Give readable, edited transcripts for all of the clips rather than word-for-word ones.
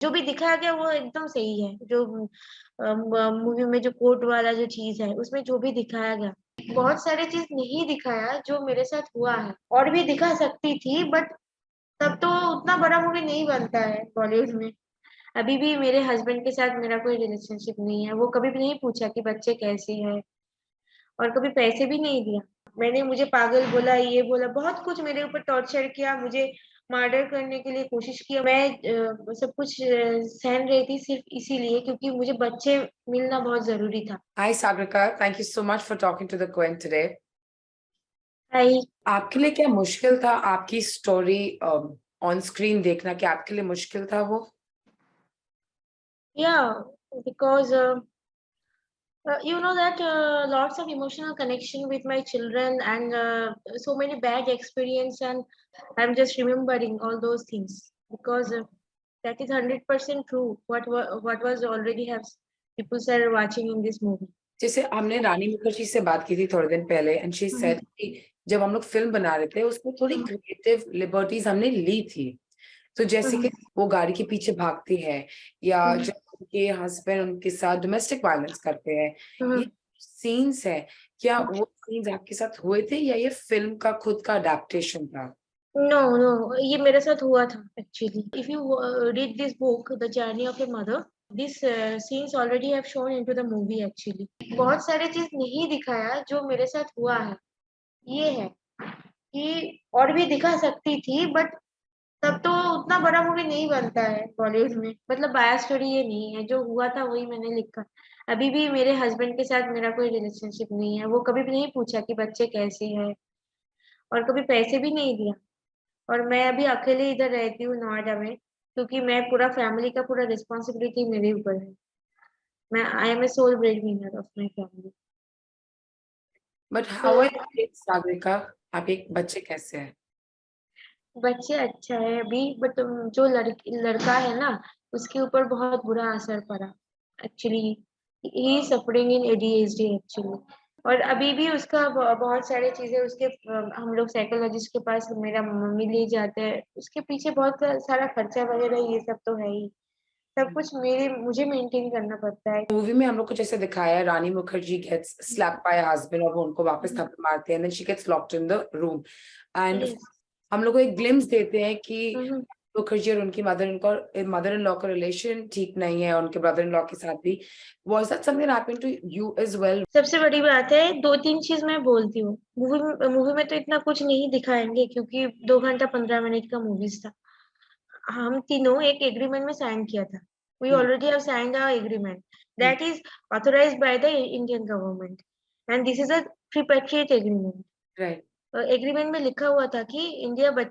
जो भी दिखाया गया वो एकदम सही है। जो मूवी में जो कोर्ट वाला जो चीज है उसमें जो भी दिखाया गया, बहुत सारे चीज नहीं दिखाया जो मेरे साथ हुआ है, और भी दिखा सकती थी, बट तब तो उतना बड़ा मूवी नहीं बनता है बॉलीवुड में। अभी भी मेरे हस्बैंड के साथ मेरा कोई रिलेशनशिप नहीं है, वो कभी भी नहीं पूछा कि बच्चे कैसे हैं, और कभी पैसे भी नहीं दिया। मैंने मुझे पागल बोला, ये बोला, बहुत कुछ मेरे ऊपर टॉर्चर किया, मुझे मर्डर करने के लिए कोशिश किया। मैं सब कुछ सहन रही थी सिर्फ इसीलिए क्योंकि मुझे बच्चे मिलना बहुत जरूरी था। Hi, Sagrika. Thank you so much for talking to the Queen today. आई आपके लिए क्या मुश्किल था आपकी स्टोरी ऑन स्क्रीन देखना? क्या आपके लिए मुश्किल था वो? या because you know that lots of emotional connection with my children, and so many bad experience, and I'm just remembering all those things because that is 100% true. What was already have people are watching in this movie. जैसे हमने रानी मुखर्जी से बात की थी थोड़े दिन पहले and she Mhm. Said कि जब हम लोग फिल्म बना रहे थे उसमें थोड़ी क्रिएटिव लिबर्टीज हमने ली थी। तो जैसे कि वो गाड़ी के पीछे भागती है या जब उनके हस्बैंड उनके साथ डोमेस्टिक वायलेंस करते हैं, ये सीन्स है, क्या वो सीन्स आपके साथ हुए थे या ये फिल्म का खुद का अडेप्टेशन था? No, no, ये मेरे साथ हुआ था actually. If you read this book, The Journey of a Mother, this scenes already have shown into the movie actually. बहुत सारे चीज नहीं दिखाया जो मेरे साथ हुआ है, ये है कि और भी दिखा सकती थी, बट तब तो उतना बड़ा मूवी नहीं बनता है बॉलीवुड में। मतलब बायस स्टोरी ये नहीं है, जो हुआ था वही मैंने लिखा। अभी भी मेरे हस्बैंड के साथ मेरा कोई रिलेशनशिप नहीं है, वो कभी भी नहीं पूछा कि बच्चे कैसे हैं, और कभी पैसे भी नहीं दिया। और मैं अभी अकेले इधर रहती हूँ नोएडा में, क्योंकि मैं पूरा फैमिली का पूरा रिस्पॉन्सिबिलिटी मेरे ऊपर है। मैं I am a sole bread winner of my family. But तो how are your kids, Sagarika? आपके बच्चे कैसे हैं? बच्चे अच्छा है अभी, बट जो लड़का है ना, उसके ऊपर बहुत बुरा असर पड़ा actually. He is suffering in ADHD actually. और अभी भी उसका बहुत सारे चीजें उसके हम लोग साइकोलॉजिस्ट के पास मेरा मम्मी ले जाते हैं, उसके पीछे बहुत सारा खर्चा वगैरह ये सब तो है ही। सब कुछ मेरे मुझे मेंटेन करना पड़ता है। मूवी में हम लोग को जैसे दिखाया है, Rani Mukherjee gets slapped by husband और वो उनको वापस थप्पड़ मारते हैं and then she gets locked in the room and yes. हम लोग को एक ग्लिम्स देते हैं कि मुखर्जी और उनकी मदर इन लॉ का रिलेशन ठीक नहीं है, और उनके ब्रदर इन लॉ के साथ भी। Was that something happened to you as well? सबसे बड़ी बात है, दो तीन चीज मैं बोलती हूँ। मूवी में तो इतना कुछ नहीं दिखाएंगे क्योंकि 2 घंटा 15 मिनट का मूवीज था। हम तीनों एक एग्रीमेंट में साइन किया था। We already have signed a agreement that is authorised by the Indian government, and this is a tripartite agreement. Right. Agreement में लिखा हुआ था कि इंडिया में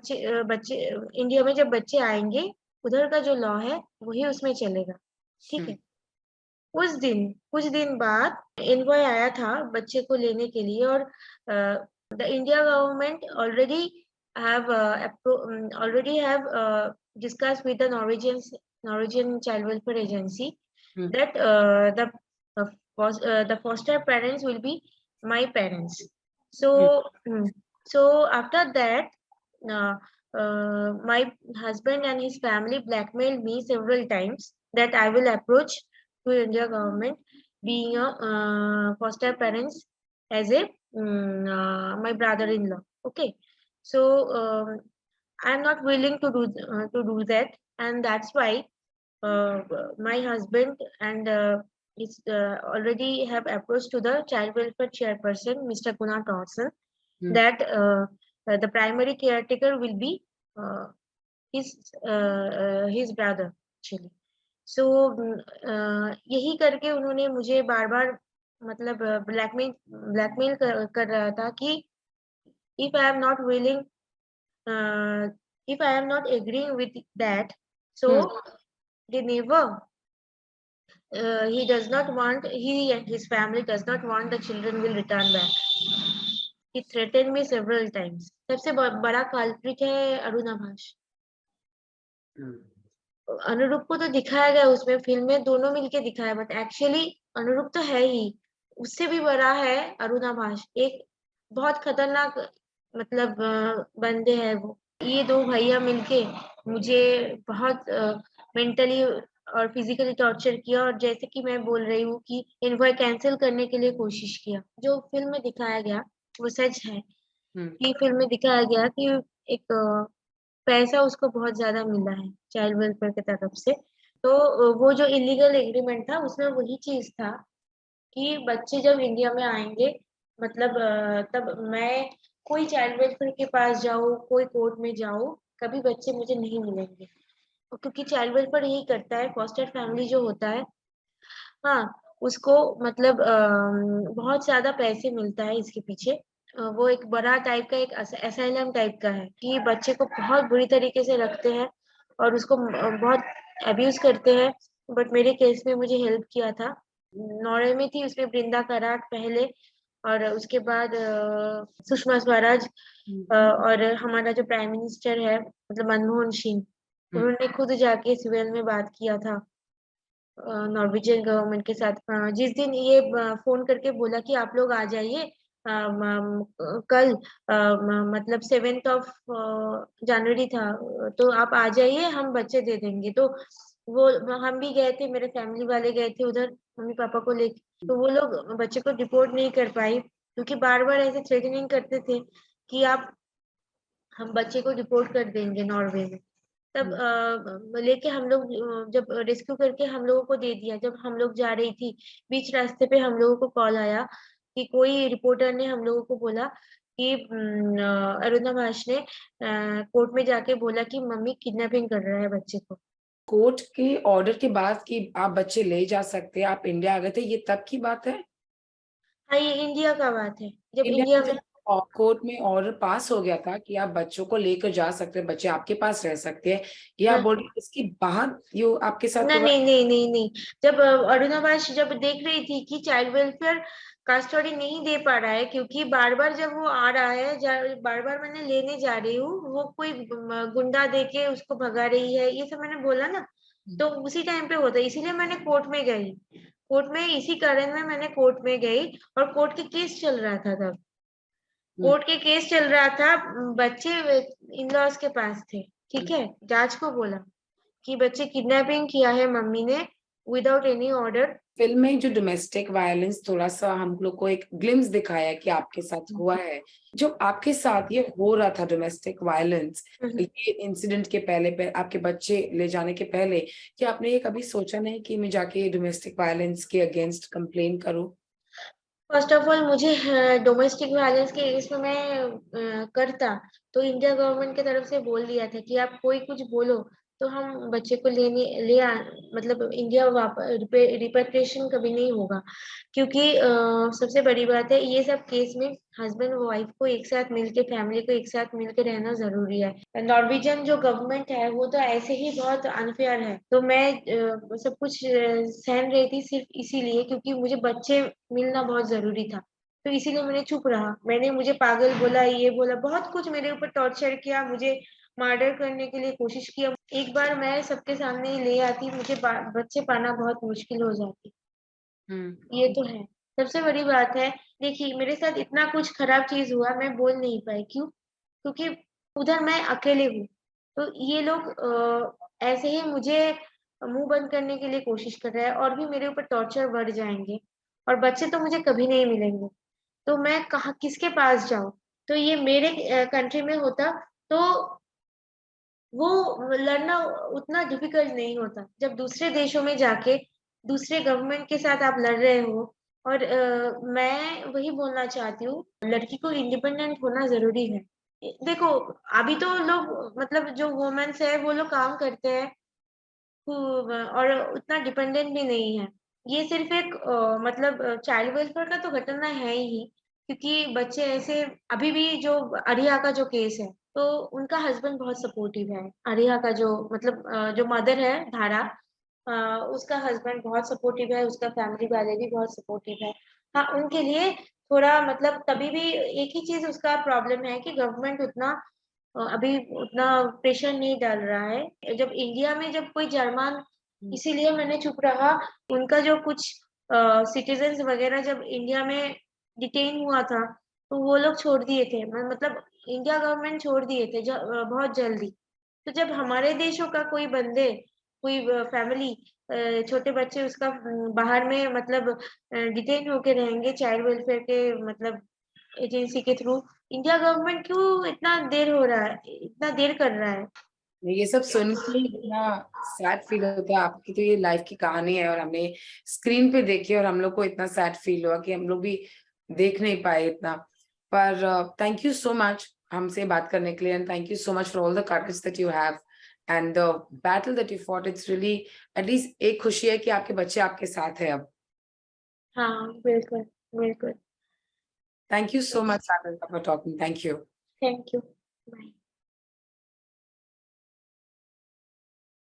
जब बच्चे आएंगे, उधर का जो लॉ है वही उसमें चलेगा। ठीक है। उस दिन कुछ दिन बाद एनवॉय आया था बच्चे को लेने के लिए, और the India government already have discuss with the Norwegian child welfare agency that the foster parents will be my parents. So so after that, uh, my husband and his family blackmailed me several times that I will approach to India government being a foster parents as a my brother-in-law. Okay, so I'm not willing to do that, and that's why uh, my husband and is already have approached to the child welfare chairperson, Mr. Guna Dawson, that the primary caretaker will be uh, his brother actually. So यही करके उन्होंने मुझे बार बार मतलब blackmail कर रहा था कि if I am not willing, if I am not agreeing with that, so they never he does not want, he and his family does not want the children will return back. He threatened me several times. सबसे बड़ा culprit है अरुणाभास। अनुरूप को तो दिखाया गया उसमें film में, दोनों मिलके दिखाया, बट एक्चुअली अनुरूप तो है ही, उससे भी बड़ा है अरुणाभास। एक बहुत खतरनाक मतलब बंदे हैं वो। ये दो भैया मिलके मुझे बहुत मेंटली और फिजिकली टॉर्चर किया, और जैसे कि मैं बोल रही हूँ कि इन्वॉय कैंसिल करने के लिए कोशिश किया। जो फिल्म में दिखाया गया वो सच है हम्म। कि फिल्म में दिखाया गया कि एक पैसा उसको बहुत ज्यादा मिला है चाइल्ड वेलफेयर की तरफ से। तो वो जो इलीगल एग्रीमेंट था उसमें वही चीज था कि बच्चे जब इंडिया में आएंगे, मतलब तब मैं कोई चाइल्ड वेलफेयर के पास जाऊँ, कोई कोर्ट में जाऊँ, कभी बच्चे मुझे नहीं मिलेंगे। क्योंकि चाइल्ड वेलफेयर यही करता है, फॉस्टर फैमिली जो होता है, हाँ, उसको मतलब बहुत ज्यादा पैसे मिलता है इसके पीछे। वो एक बड़ा टाइप का एक असाइलम टाइप का है कि बच्चे को बहुत बुरी तरीके से रखते हैं और उसको बहुत अब्यूज करते हैं। बट मेरे केस में मुझे हेल्प किया था, नॉर्वे में थी, उसमें बृंदा कराट पहले, और उसके बाद सुषमा स्वराज, और हमारा जो प्राइम मिनिस्टर है मतलब मनमोहन सिंह, उन्होंने खुद जाके सिविल में बात किया था नॉर्वेजियन गवर्नमेंट के साथ। जिस दिन ये फोन करके बोला कि आप लोग आ जाइए, कल मतलब 7 जनवरी था, तो आप आ जाइए, हम बच्चे दे देंगे। तो वो हम भी गए थे, मेरे फैमिली वाले गए थे उधर मम्मी पापा को लेके। तो वो लोग बच्चे को डिपोर्ट नहीं कर पाई क्योंकि बार बार ऐसे थ्रेटनिंग करते थे कि आप, हम बच्चे को डिपोर्ट कर देंगे नॉर्वे में। तब लेके हम लोग जब रेस्क्यू करके हम लोगों को दे दिया। जब हम लोग जा रही थी, बीच रास्ते पे हम लोगों को कॉल आया कि कोई रिपोर्टर ने हम लोगों को बोला कि अरुणा भाष ने कोर्ट में जाके बोला कि मम्मी किडनैपिंग कर रहा है बच्चे को। कोर्ट के ऑर्डर के बाद कि आप बच्चे ले जा सकते हैं, आप इंडिया आ गए थे, ये तब की बात है? हाँ, ये इंडिया का बात है, जब इंडिया इंडिया में में। जब कोर्ट में ऑर्डर पास हो गया था कि आप बच्चों को लेकर जा सकते हैं, बच्चे आपके पास रह सकते हैं, या आप हाँ, बोल रहे हैं इसके बाद ये आपके साथ ना, हुआ? नहीं नहीं नहीं नहीं, जब अरुणा भाष जब देख रही थी कि चाइल्ड वेलफेयर कस्टडी नहीं दे पा रहा है, क्योंकि बार बार जब वो आ रहा है, बार बार मैंने लेने जा रही हूँ, वो कोई गुंडा देके उसको भगा रही है, ये सब मैंने बोला ना। तो उसी टाइम पे होता है, इसीलिए मैंने कोर्ट में गई। कोर्ट में इसी कारण में मैंने कोर्ट में गई, और कोर्ट के केस चल रहा था तब। हम्म। कोर्ट के केस चल रहा था, बच्चे इन लॉज के पास थे, ठीक है। जज को बोला कि बच्चे किडनैपिंग किया है मम्मी ने विदाउट एनी ऑर्डर। फिल्म में जो डोमेस्टिक वायलेंस थोड़ा सा हम लोग को एक ग्लिम्स दिखाया कि आपके साथ हुआ है, जो आपके साथ ये हो रहा था डोमेस्टिक वायलेंस, ये इंसिडेंट के पहले आपके बच्चे ले जाने के पहले, कि आपने ये कभी सोचा नहीं कि मैं जाके डोमेस्टिक वायलेंस के अगेंस्ट कंप्लेन करूं? फर्स्ट ऑफ ऑल मुझे डोमेस्टिक वायलेंस के केस में मैं करता, तो इंडिया गवर्नमेंट की तरफ से बोल दिया था कि आप कोई कुछ बोलो तो हम बच्चे को मतलब इंडिया रिपेट्रिएशन कभी नहीं होगा। क्योंकि सबसे बड़ी बात है, ये सब केस में हस्बैंड और वाइफ को एक साथ मिलके, फैमिली को एक साथ मिलके रहना जरूरी है। नॉर्वेजियन जो गवर्नमेंट है वो तो ऐसे ही बहुत अनफेयर है। तो मैं सब कुछ सहन रही थी सिर्फ इसीलिए क्योंकि मुझे बच्चे मिलना बहुत जरूरी था। तो इसीलिए मैंने चुप रहा। मैंने मुझे पागल बोला, ये बोला, बहुत कुछ मेरे ऊपर टॉर्चर किया, मुझे मर्डर करने के लिए कोशिश किया। एक बार मैं सबके सामने ही ले आती, मुझे बच्चे पाना बहुत मुश्किल हो जाती। ये तो है। सबसे बड़ी बात है, देखिए मेरे साथ इतना कुछ खराब चीज हुआ, मैं बोल नहीं पाई, क्यों? क्योंकि उधर मैं अकेले हूँ। तो ये लोग ऐसे ही मुझे मुंह बंद करने के लिए कोशिश कर रहे हैं, और भी मेरे ऊपर टॉर्चर बढ़ जाएंगे, और बच्चे तो मुझे कभी नहीं मिलेंगे। तो मैं कहाँ, किसके पास जाऊं? तो ये मेरे कंट्री में होता तो वो लड़ना उतना डिफिकल्ट नहीं होता। जब दूसरे देशों में जाके दूसरे गवर्नमेंट के साथ आप लड़ रहे हो, और मैं वही बोलना चाहती हूँ, लड़की को इंडिपेंडेंट होना जरूरी है। देखो, अभी तो लोग मतलब जो वुमेन्स है वो लोग काम करते हैं, और उतना डिपेंडेंट भी नहीं है। ये सिर्फ एक मतलब चाइल्ड वेलफेयर का तो घटना है ही, क्योंकि बच्चे ऐसे, अभी भी जो अरिया का जो केस है, तो उनका हस्बैंड बहुत सपोर्टिव है। अरिया का जो मतलब जो मदर है धारा, अ, उसका हस्बैंड बहुत सपोर्टिव है, उसका फैमिली वाले भी बहुत सपोर्टिव है। हाँ, उनके लिए थोड़ा मतलब तभी भी एक ही चीज उसका प्रॉब्लम है कि गवर्नमेंट उतना अभी उतना प्रेशर नहीं डाल रहा है। जब इंडिया में जब कोई जर्मन, इसीलिए मैंने चुप रहा। उनका जो कुछ सिटीजन्स वगैरह जब इंडिया में डिटेन हुआ था, तो वो लोग छोड़ दिए थे, मतलब इंडिया गवर्नमेंट छोड़ दिए थे बहुत जल्दी। तो जब हमारे देशों का कोई बंदे कोई फैमिली छोटे बच्चे उसका बाहर में मतलब डिटेन होके रहेंगे चाइल्ड वेलफेयर के मतलब एजेंसी के थ्रू। इंडिया गवर्नमेंट क्यों इतना देर हो रहा है, इतना देर कर रहा है? ये सब सुन के इतना सैड फील होता है। आपकी तो ये लाइफ की कहानी है और हमने स्क्रीन पे देखी और हम लोग को इतना सैड फील हुआ कि हम लोग भी देख नहीं पाए इतना। पर थैंक यू सो मच हमसे बात करने के लिए, and thank you so much for all the courage that you have and the battle that you fought. It's really at least एक खुशी है कि आपके बच्चे आपके साथ है अब। हाँ, बिल्कुल, बिल्कुल। Thank you so much Sagar for talking. Thank you. Thank you. Bye.